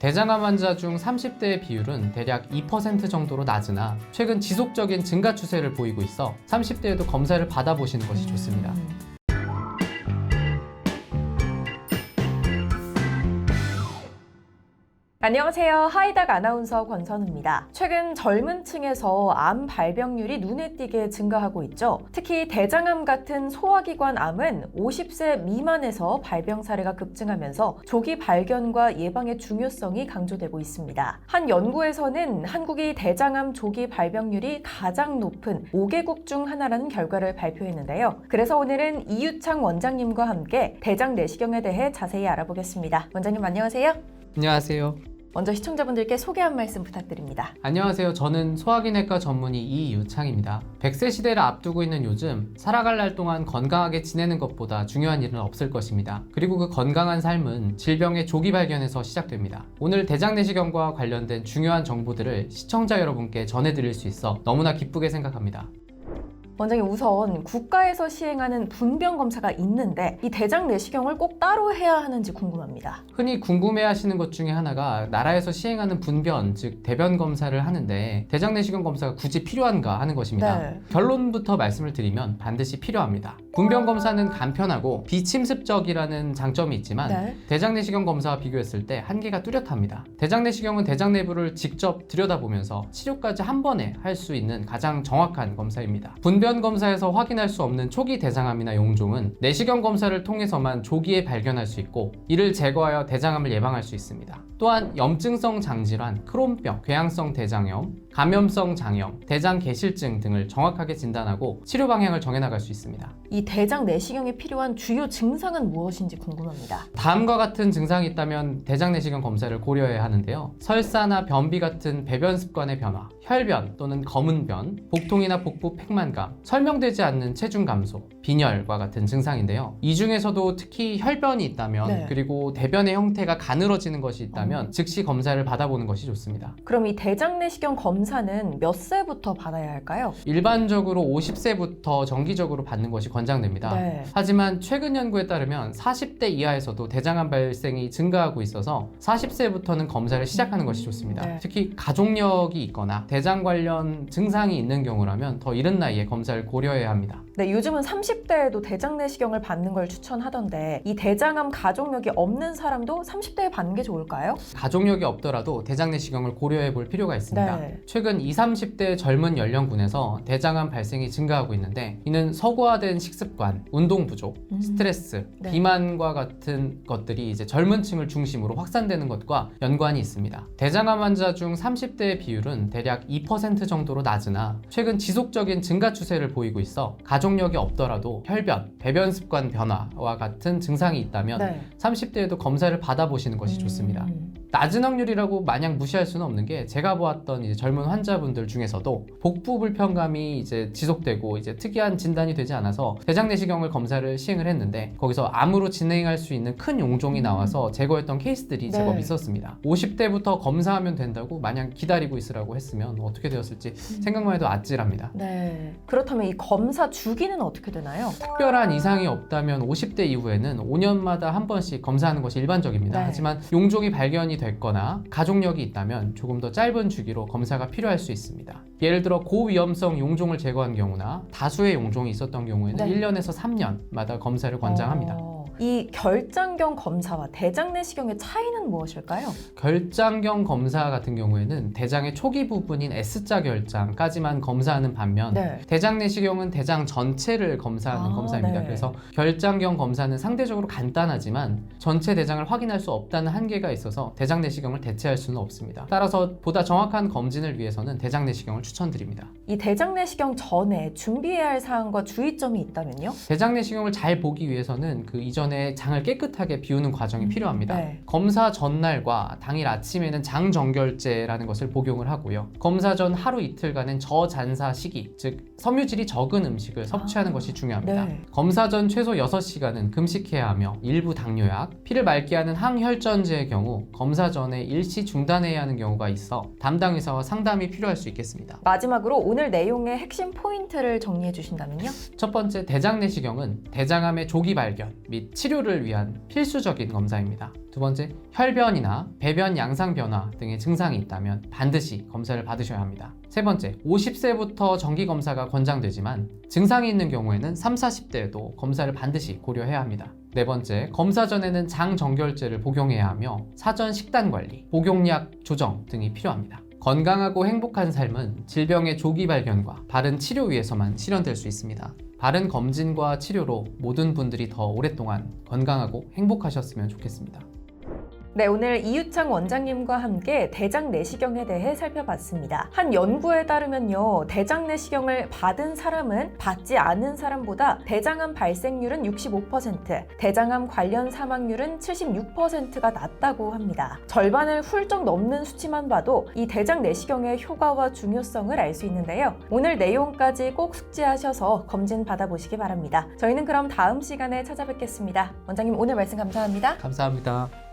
대장암 환자 중 30대의 비율은 대략 2% 정도로 낮으나 최근 지속적인 증가 추세를 보이고 있어 30대에도 검사를 받아보시는 것이 좋습니다. 안녕하세요. 하이닥 아나운서 권선우입니다. 최근 젊은 층에서 암 발병률이 눈에 띄게 증가하고 있죠. 특히 대장암 같은 소화기관 암은 50세 미만에서 발병 사례가 급증하면서 조기 발견과 예방의 중요성이 강조되고 있습니다. 한 연구에서는 한국이 대장암 조기 발병률이 가장 높은 5개국 중 하나라는 결과를 발표했는데요. 그래서 오늘은 이유창 원장님과 함께 대장 내시경에 대해 자세히 알아보겠습니다. 원장님 안녕하세요. 안녕하세요. 먼저 시청자분들께 소개 한 말씀 부탁드립니다. 안녕하세요. 저는 소화기내과 전문의 이유창입니다. 100세 시대를 앞두고 있는 요즘 살아갈 날 동안 건강하게 지내는 것보다 중요한 일은 없을 것입니다. 그리고 그 건강한 삶은 질병의 조기 발견에서 시작됩니다. 오늘 대장 내시경과 관련된 중요한 정보들을 시청자 여러분께 전해드릴 수 있어 너무나 기쁘게 생각합니다. 원장님, 우선 국가에서 시행하는 분변 검사가 있는데 이 대장 내시경을 꼭 따로 해야 하는지 궁금합니다. 흔히 궁금해하시는 것 중에 하나가 나라에서 시행하는 분변, 즉 대변 검사를 하는데 대장 내시경 검사가 굳이 필요한가 하는 것입니다. 네. 결론부터 말씀을 드리면 반드시 필요합니다. 분변 검사는 간편하고 비침습적이라는 장점이 있지만 네. 대장 내시경 검사와 비교했을 때 한계가 뚜렷합니다. 대장 내시경은 대장 내부를 직접 들여다보면서 치료까지 한 번에 할 수 있는 가장 정확한 검사입니다. 분변 검사에서 확인할 수 없는 초기 대장암이나 용종은 내시경 검사를 통해서만 조기에 발견할 수 있고 이를 제거하여 대장암을 예방할 수 있습니다. 또한 염증성 장질환, 크론병, 궤양성 대장염, 감염성 장염, 대장 개실증 등을 정확하게 진단하고 치료 방향을 정해나갈 수 있습니다. 이 대장 내시경에 필요한 주요 증상은 무엇인지 궁금합니다. 다음과 같은 증상이 있다면 대장 내시경 검사를 고려해야 하는데요. 설사나 변비 같은 배변 습관의 변화, 혈변 또는 검은 변, 복통이나 복부 팽만감, 설명되지 않는 체중 감소, 빈혈과 같은 증상인데요. 이 중에서도 특히 혈변이 있다면 네. 그리고 대변의 형태가 가늘어지는 것이 있다면 즉시 검사를 받아보는 것이 좋습니다. 그럼 이 대장 내시경 검사는 몇 세부터 받아야 할까요? 일반적으로 50세부터 정기적으로 받는 것이 권장됩니다. 네. 하지만 최근 연구에 따르면 40대 이하에서도 대장암 발생이 증가하고 있어서 40세부터는 검사를 시작하는 것이 좋습니다. 네. 특히 가족력이 있거나 대장 관련 증상이 있는 경우라면 더 이른 나이에 검사를 고려해야 합니다. 네, 요즘은 30대에도 대장 내시경을 받는 걸 추천하던데 이 대장암 가족력이 없는 사람도 30대에 받는 게 좋을까요? 가족력이 없더라도 대장 내시경을 고려해 볼 필요가 있습니다. 네. 최근 20, 30대 젊은 연령군에서 대장암 발생이 증가하고 있는데 이는 서구화된 식습관, 운동 부족, 스트레스, 네. 비만과 같은 것들이 이제 젊은 층을 중심으로 확산되는 것과 연관이 있습니다. 대장암 환자 중 30대의 비율은 대략 2% 정도로 낮으나 최근 지속적인 증가 추세를 보이고 있어 가족력이 없더라도 혈변, 배변 습관 변화와 같은 증상이 있다면 네. 30대에도 검사를 받아보시는 것이 좋습니다. 낮은 확률이라고 마냥 무시할 수는 없는 게 제가 보았던 이제 젊은 환자분들 중에서도 복부 불편감이 이제 지속되고 이제 특이한 진단이 되지 않아서 대장 내시경을 검사를 시행을 했는데 거기서 암으로 진행할 수 있는 큰 용종이 나와서 제거했던 케이스들이 제법 네. 있었습니다. 50대부터 검사하면 된다고 마냥 기다리고 있으라고 했으면 어떻게 되었을지 생각만 해도 아찔합니다. 네. 그렇다면 이 검사 주기는 어떻게 되나요? 특별한 이상이 없다면 50대 이후에는 5년마다 한 번씩 검사하는 것이 일반적입니다. 네. 하지만 용종이 발견이 됐거나 가족력이 있다면 조금 더 짧은 주기로 검사가 필요할 수 있습니다. 예를 들어 고위험성 용종을 제거한 경우나 다수의 용종이 있었던 경우에는 네. 1년에서 3년마다 검사를 권장합니다. 이 결장경 검사와 대장 내시경의 차이는 무엇일까요? 결장경 검사 같은 경우에는 대장의 초기 부분인 S자 결장까지만 검사하는 반면 네. 대장 내시경은 대장 전체를 검사하는 검사입니다. 네. 그래서 결장경 검사는 상대적으로 간단하지만 전체 대장을 확인할 수 없다는 한계가 있어서 대장 내시경을 대체할 수는 없습니다. 따라서 보다 정확한 검진을 위해서는 대장 내시경을 추천드립니다. 이 대장 내시경 전에 준비해야 할 사항과 주의점이 있다면요? 대장 내시경을 잘 보기 위해서는 그 이전에 장을 깨끗하게 비우는 과정이 필요합니다. 네. 검사 전날과 당일 아침에는 장정결제라는 것을 복용을 하고요. 검사 전 하루 이틀간은 저잔사 시기, 즉 섬유질이 적은 음식을 섭취하는 것이 중요합니다. 네. 검사 전 최소 6시간은 금식해야 하며 일부 당뇨약, 피를 맑게 하는 항혈전제의 경우 검사 전에 일시 중단해야 하는 경우가 있어 담당 의사와 상담이 필요할 수 있겠습니다. 마지막으로 오늘 내용의 핵심 포인트를 정리해 주신다면요? 첫 번째, 대장 내시경은 대장암의 조기 발견 및 치료를 위한 필수적인 검사입니다. 두 번째, 혈변이나 배변 양상 변화 등의 증상이 있다면 반드시 검사를 받으셔야 합니다. 세 번째, 50세부터 정기 검사가 권장되지만 증상이 있는 경우에는 30, 40대에도 검사를 반드시 고려해야 합니다. 네 번째, 검사 전에는 장정결제를 복용해야 하며 사전 식단 관리, 복용약 조정 등이 필요합니다. 건강하고 행복한 삶은 질병의 조기 발견과 바른 치료 위에서만 실현될 수 있습니다. 바른 검진과 치료로 모든 분들이 더 오랫동안 건강하고 행복하셨으면 좋겠습니다. 네, 오늘 이유창 원장님과 함께 대장 내시경에 대해 살펴봤습니다. 한 연구에 따르면요, 대장 내시경을 받은 사람은 받지 않은 사람보다 대장암 발생률은 65%, 대장암 관련 사망률은 76%가 낮다고 합니다. 절반을 훌쩍 넘는 수치만 봐도 이 대장 내시경의 효과와 중요성을 알 수 있는데요. 오늘 내용까지 꼭 숙지하셔서 검진 받아보시기 바랍니다. 저희는 그럼 다음 시간에 찾아뵙겠습니다. 원장님, 오늘 말씀 감사합니다. 감사합니다.